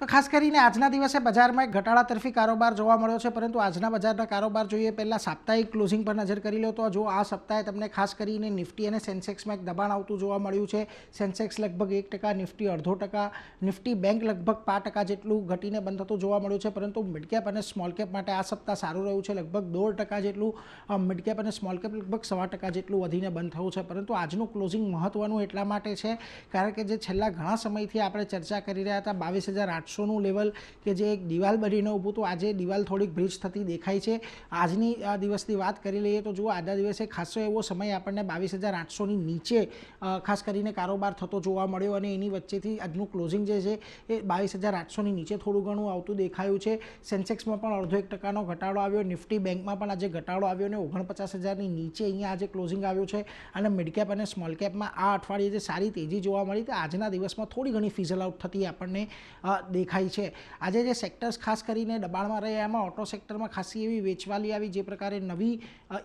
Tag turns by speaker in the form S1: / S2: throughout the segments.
S1: તો ખાસ કરીને આજના દિવસે બજારમાં એક ઘટાડા તરફી કારોબાર જોવા મળ્યો છે, પરંતુ આજના બજારના કારોબાર જોઈએ પહેલાં સાપ્તાહિક ક્લોઝિંગ પર નજર કરી લો તો જો આ સપ્તાહે તમને ખાસ કરીને નિફ્ટી અને સેન્સેક્સમાં એક દબાણ આવતું જોવા મળ્યું છે। સેન્સેક્સ લગભગ 1%, નિફ્ટી 0.5%, નિફ્ટી બેંક લગભગ 5% જેટલું ઘટીને બંધ થતું જોવા મળ્યું છે, પરંતુ મિડ કેપ અને સ્મોલ કેપ માટે આ સપ્તાહ સારું રહ્યું છે। લગભગ 1.5% જેટલું મિડ કેપ અને સ્મોલ કેપ લગભગ 1.25% જેટલું વધીને બંધ થયું છે, પરંતુ આજનું ક્લોઝિંગ મહત્વનું એટલા માટે છે કારણ કે જે છેલ્લા ઘણા સમયથી આપણે ચર્ચા કરી રહ્યા હતા 22,800નું લેવલ કે જે એક દિવાલ બનીને ઊભું હતું, આજે દિવાલ થોડીક બ્રિજ થતી દેખાય છે। આજની દિવસની વાત કરી લઈએ તો જુઓ આજના દિવસે ખાસો એવો સમય આપણને 22,800ની નીચે ખાસ કરીને કારોબાર થતો જોવા મળ્યો અને એની વચ્ચેથી આજનું ક્લોઝિંગ જે છે એ 22,800ની નીચે થોડું ઘણું આવતું દેખાયું છે। સેન્સેક્સમાં પણ 0.5% ઘટાડો આવ્યો, નિફ્ટી બેંકમાં પણ આજે ઘટાડો આવ્યો અને 49,000ની નીચે અહીંયા આજે ક્લોઝિંગ આવ્યું છે। અને મિડ કેપ અને સ્મોલ કેપમાં આ અઠવાડિયે જે સારી તેજી જોવા મળી તો આજના દિવસમાં થોડી ઘણી ફિઝલ આઉટ થતી આપણને દેખાય છે। આજે જે સેક્ટર્સ ખાસ કરીને દબાણમાં રહ્યા એમાં ઓટો સેક્ટરમાં ખાસી એવી વેચવાલી આવી, જે પ્રકારે નવી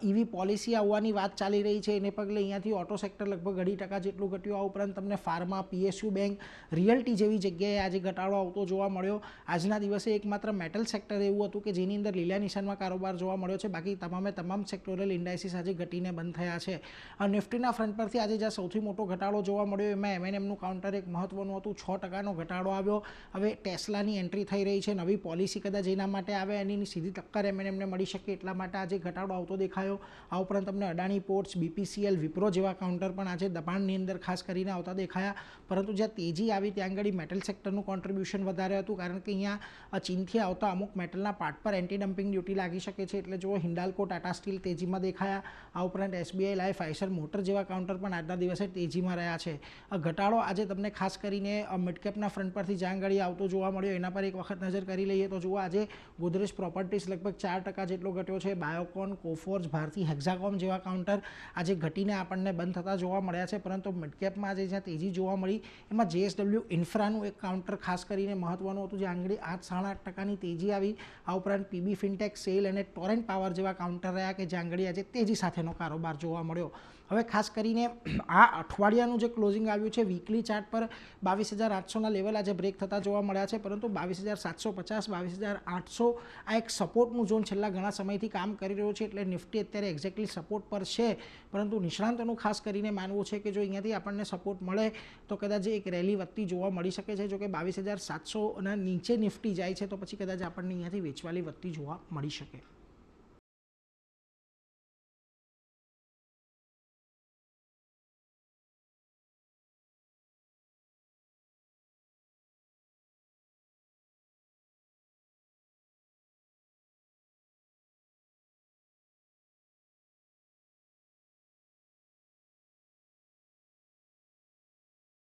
S1: ઈવી પોલિસી આવવાની વાત ચાલી રહી છે એને પગલે અહીંયાથી ઓટો સેક્ટર લગભગ 2.5% જેટલું ઘટ્યું। આ ઉપરાંત તમને ફાર્મા, પીએસયુ બેંક, રિયલ્ટી જેવી જગ્યાએ આજે ઘટાડો આવતો જોવા મળ્યો। આજના દિવસે એકમાત્ર મેટલ સેક્ટર એવું હતું કે જેની અંદર લીલા નિશાનમાં કારોબાર જોવા મળ્યો છે, બાકી તમામ સેક્ટોરલ ઇન્ડાઇસીસ આજે ઘટીને બંધ થયા છે। નિફ્ટીના ફ્રન્ટ પરથી આજે જ્યાં સૌથી મોટો ઘટાડો જોવા મળ્યો એમાં એમએનએમનું કાઉન્ટર એક મહત્વનું હતું, 6%નો ઘટાડો આવ્યો। હવે ટેસ્લાની એન્ટ્રી થઈ રહી છે, નવી પોલિસી કદાચ એના માટે આવે એની સીધી ટક્કર એમએનએમને મળી શકે એટલા માટે આજે ઘટાડો આવતો દેખાયો। આ ઉપરાંત તમને અડાણી પોર્ટ્સ, બીપીસીએલ, વિપ્રો જેવા કાઉન્ટર પણ આજે દબાણની અંદર ખાસ કરીને આવતા દેખાયા, પરંતુ જ્યાં તેજી આવી ત્યાં આગળ મેટલ સેક્ટરનું કોન્ટ્રીબ્યુશન વધારે હતું કારણ કે અહીંયા ચીનથી આવતા અમુક મેટલના પાર્ટ પર એન્ટી ડમ્પિંગ ડ્યુટી લાગી શકે છે, એટલે જો હિન્ડાલ્કો, ટાટા સ્ટીલ તેજીમાં દેખાયા। આ ઉપરાંત એસબીઆઈ લાઈફ, આઈસર મોટર જેવા કાઉન્ટર પણ આજના દિવસે તેજીમાં રહ્યા છે। ઘટાડો આજે તમને ખાસ કરીને મિડકેપના ફ્રન્ટ પરથી જ્યાં આગળ આવતો જોવા મળ્યો એના પર એક વખત નજર કરી લઈએ તો જુઓ આજે ગોદરેજ પ્રોપર્ટીઝ લગભગ 4% જેટલો ઘટ્યો છે। બાયોકોન, કોફોર્જ, ભારતી હેક્ઝાકોમ જેવા કાઉન્ટર આજે ઘટીને આપણને બંધ થતા જોવા મળ્યા છે, પરંતુ મિડકેપમાં આજે જ્યાં તેજી જોવા મળી એમાં જેએસડબલ્યુ ઇન્ફ્રાનું એક કાઉન્ટર ખાસ કરીને મહત્વનું હતું, જ્યાં આગળ 8-8.5%ની તેજી આવી। આ ઉપરાંત પીબી ફિનટેક, સેલ અને ટોરેન્ટ પાવર જેવા કાઉન્ટર રહ્યા કે જ્યાં આગળ આજે તેજી સાથેનો કારોબાર જોવા મળ્યો। હવે ખાસ કરીને આ અઠવાડિયાનું જે ક્લોઝિંગ આવ્યું છે વીકલી ચાર્ટ પર 22,800ના લેવલ આજે બ્રેક થતા જોવા મળ્યા છે, પરંતુ 22,750, 22,800 આ એક સપોર્ટનું ઝોન છેલ્લા ઘણા સમયથી કામ કરી રહ્યો છે, એટલે નિફ્ટી અત્યારે એક્ઝેક્ટલી સપોર્ટ પર છે, પરંતુ નિષ્ણાંતોનું ખાસ કરીને માનવું છે કે જો અહીંયાથી આપણને સપોર્ટ મળે તો કદાચ એક રેલી વધતી જોવા મળી શકે છે। જો કે 22,700ના નીચે નિફ્ટી જાય છે તો પછી કદાચ આપણને અહીંયાથી વેચવાલી વધતી જોવા મળી શકે।